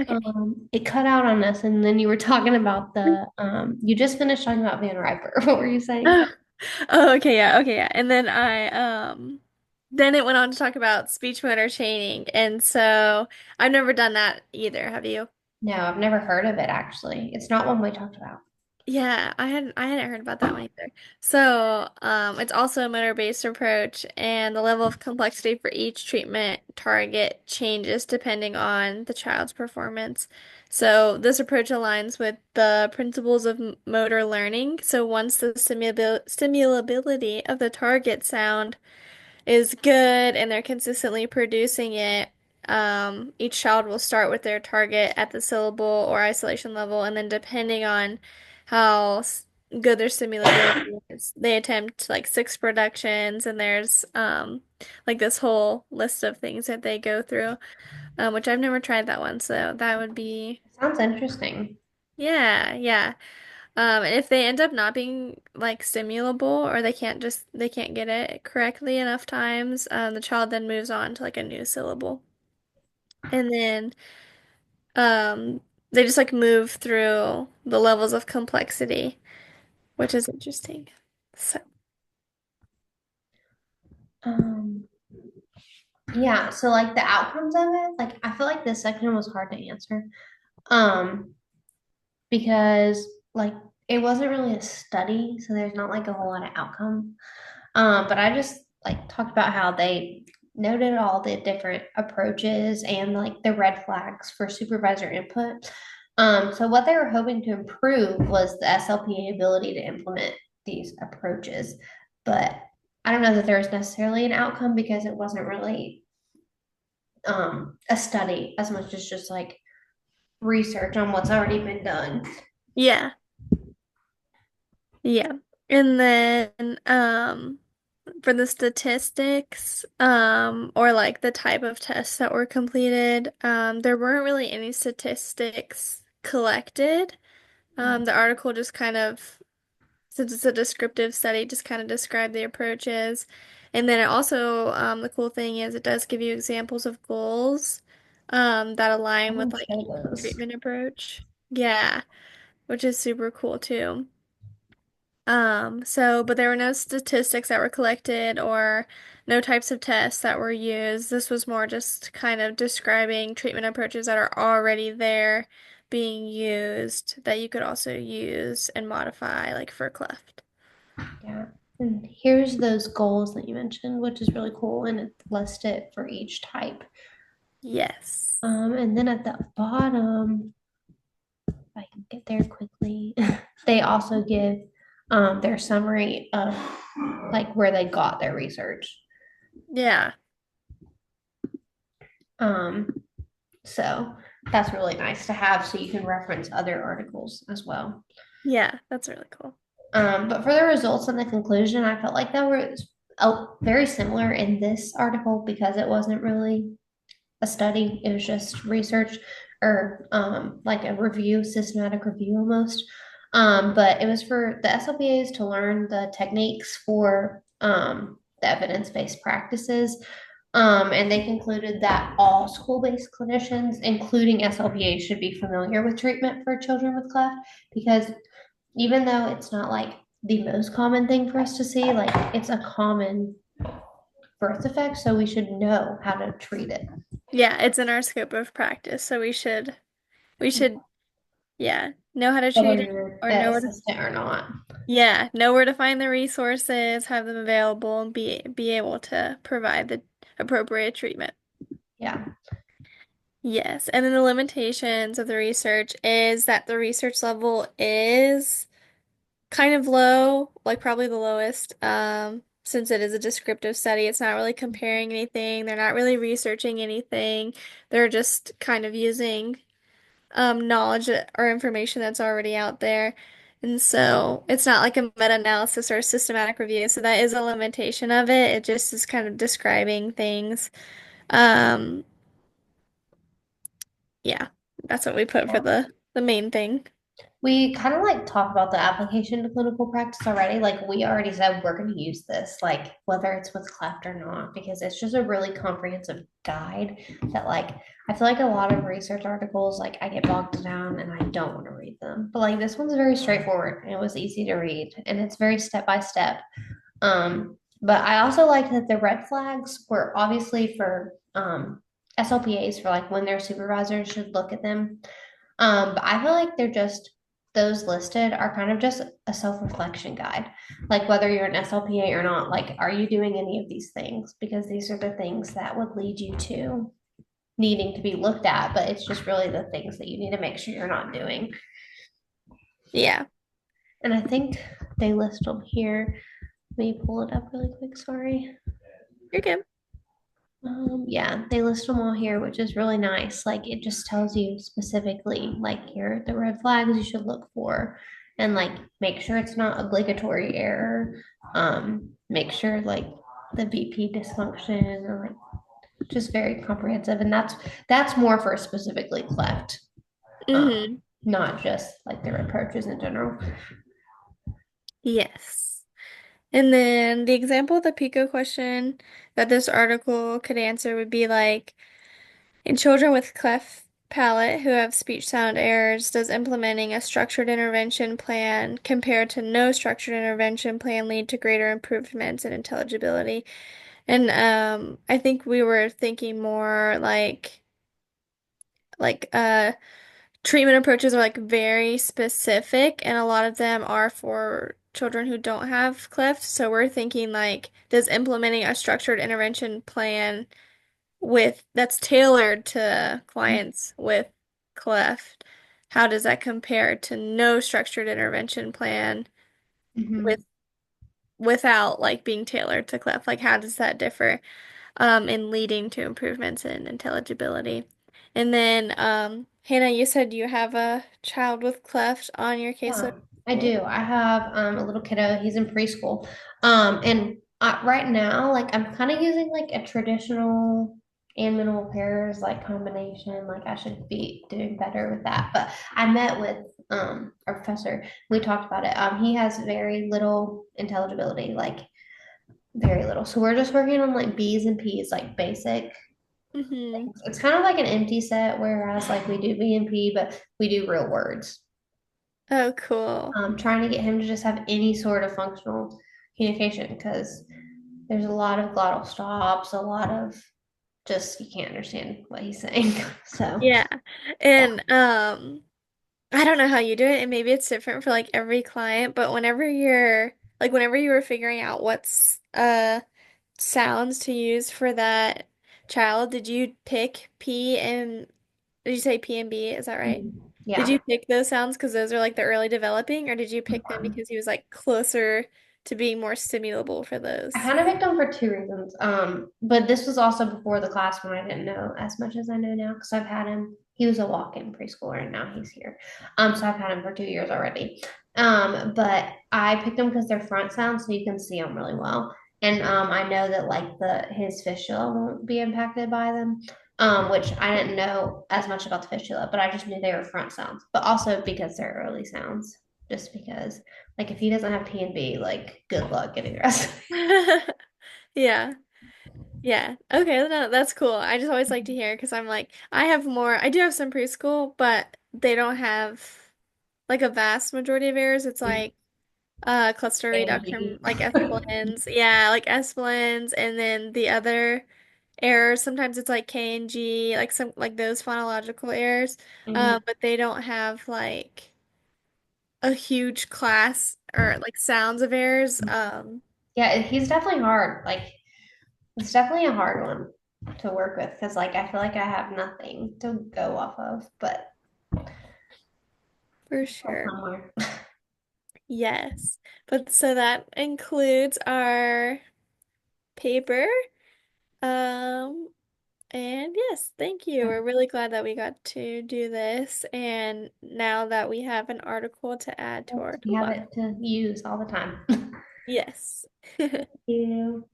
Okay. It cut out on us, and then you were talking about you just finished talking about Van Riper. What were you saying? Oh, oh, okay, yeah, okay, yeah. And then then it went on to talk about speech motor chaining. And so I've never done that either, have you? No, I've never heard of it actually. It's not one we talked about. Yeah, I hadn't heard about that one either. So, it's also a motor-based approach, and the level of complexity for each treatment target changes depending on the child's performance. So, this approach aligns with the principles of motor learning. So, once the stimulability of the target sound is good and they're consistently producing it, each child will start with their target at the syllable or isolation level, and then depending on how good their stimulability is, they attempt like six productions, and there's like this whole list of things that they go through, which I've never tried that one, so that would be Sounds interesting. yeah, yeah. And if they end up not being like stimulable or they can't get it correctly enough times, the child then moves on to like a new syllable. And then um they just like move through the levels of complexity, which is interesting. So, Um, yeah, so like the outcomes of it, like I feel like this section was hard to answer. Um, because like it wasn't really a study, so there's not like a whole lot of outcome. But I just like talked about how they noted all the different approaches and like the red flags for supervisor input. So what they were hoping to improve was the SLPA ability to implement these approaches, but I don't know that there was necessarily an outcome because it wasn't really a study as much as just like research on what's already been done. yeah. Yeah. And then for the statistics or like the type of tests that were completed, there weren't really any statistics collected. The article just kind of, since it's a descriptive study, just kind of described the approaches. And then it also, the cool thing is it does give you examples of goals that I align with will like show each those. treatment approach. Yeah, which is super cool too. But there were no statistics that were collected or no types of tests that were used. This was more just kind of describing treatment approaches that are already there being used that you could also use and modify, like for cleft. Yeah. And here's those goals that you mentioned, which is really cool. And it lists it for each type. Yes. And then at the bottom, if I can get there quickly, they also give their summary of like where they got their research. Yeah. Um, so that's really nice to have so you can reference other articles as well. Yeah, that's really cool. But for the results and the conclusion, I felt like that was very similar in this article because it wasn't really a study. It was just research or like a review, systematic review almost. But it was for the SLPAs to learn the techniques for the evidence-based practices. And they concluded that all school-based clinicians, including SLPAs, should be familiar with treatment for children with cleft because even though it's not like the most common thing for us to see, like it's a common birth defect, so we should know how to treat it. Yeah, it's in our scope of practice, so we should yeah, know how to Whether treat it you're or an know where to assistant or not. yeah, know where to find the resources, have them available, and be able to provide the appropriate treatment. Yeah. Yes, and then the limitations of the research is that the research level is kind of low, like probably the lowest. Since it is a descriptive study, it's not really comparing anything. They're not really researching anything. They're just kind of using knowledge or information that's already out there. And so it's not like a meta-analysis or a systematic review. So that is a limitation of it. It just is kind of describing things. Um, yeah, that's what we put for the main thing. We kind of like talk about the application to clinical practice already. Like we already said, we're going to use this, like whether it's with Cleft or not, because it's just a really comprehensive guide that like I feel like a lot of research articles, like I get bogged down and I don't want to read them. But like this one's very straightforward and it was easy to read and it's very step by step. But I also like that the red flags were obviously for SLPAs for like when their supervisors should look at them. But I feel like they're just those listed are kind of just a self-reflection guide. Like whether you're an SLPA or not, like are you doing any of these things? Because these are the things that would lead you to needing to be looked at, but it's just really the things that you need to make sure you're not doing. Yeah, And I think they list them here. Let me pull it up really quick, sorry. you're good. Yeah, they list them all here, which is really nice. Like it just tells you specifically, like here, the red flags you should look for, and like make sure it's not obligatory error. Make sure like the VP dysfunction, or like just very comprehensive, and that's more for specifically cleft, Mm-hmm. not just like their approaches in general. Yes. And then the example of the Pico question that this article could answer would be like, in children with cleft palate who have speech sound errors, does implementing a structured intervention plan compared to no structured intervention plan lead to greater improvements in intelligibility? And I think we were thinking more like treatment approaches are like very specific, and a lot of them are for children who don't have cleft. So we're thinking like, does implementing a structured intervention plan with that's tailored to clients with cleft, how does that compare to no structured intervention plan Mhm. with without like being tailored to cleft? Like how does that differ in leading to improvements in intelligibility? And then Hannah, you said you have a child with cleft on your Yeah, caseload. I do. I have a little kiddo. He's in preschool. And right now, like I'm kind of using like a traditional and minimal pairs like combination. Like I should be doing better with that. But I met with our professor. We talked about it. He has very little intelligibility, like very little. So we're just working on like B's and P's, like basic. Mm-hmm. It's kind of like an empty set, whereas like we do B and P, but we do real words. Oh, cool. Trying to get him to just have any sort of functional communication because there's a lot of glottal stops, a lot of just you can't understand what he's saying. So Yeah. yeah. And I don't know how you do it, and maybe it's different for like every client, but whenever you were figuring out what's sounds to use for that child, did you pick P and did you say P and B? Is that right? Did Yeah. you pick those sounds because those are like the early developing, or did you pick them because he was like closer to being more stimulable for I those? kind of picked him for two reasons. But this was also before the class when I didn't know as much as I know now because I've had him. He was a walk-in preschooler and now he's here. So I've had him for 2 years already. But I picked them because they're front sounds, so you can see them really well. And I know that like the his fistula won't be impacted by them. Which I didn't know as much about the fistula, but I just knew they were front sounds. But also because they're early sounds, just because like if he doesn't have P and B, like good luck getting the rest. Yeah. Yeah. Okay, no, that's cool. I just always like to hear because I'm like, I do have some preschool, but they don't have like a vast majority of errors. It's like cluster reduction, AMG. like S-blends. Yeah, like S-blends, and then the other errors, sometimes it's like K and G, like some like those phonological errors. Mhm. But they don't have like a huge class or like sounds of errors. Yeah, he's definitely hard. Like, it's definitely a hard one to work with because, like, I feel like I have nothing to go off of, but For go sure. somewhere. Yes. But so that includes our paper. Um, and yes, thank you. We're really glad that we got to do this. And now that we have an article to add to our We have toolbox. it to use all the time. Thank Yes. you.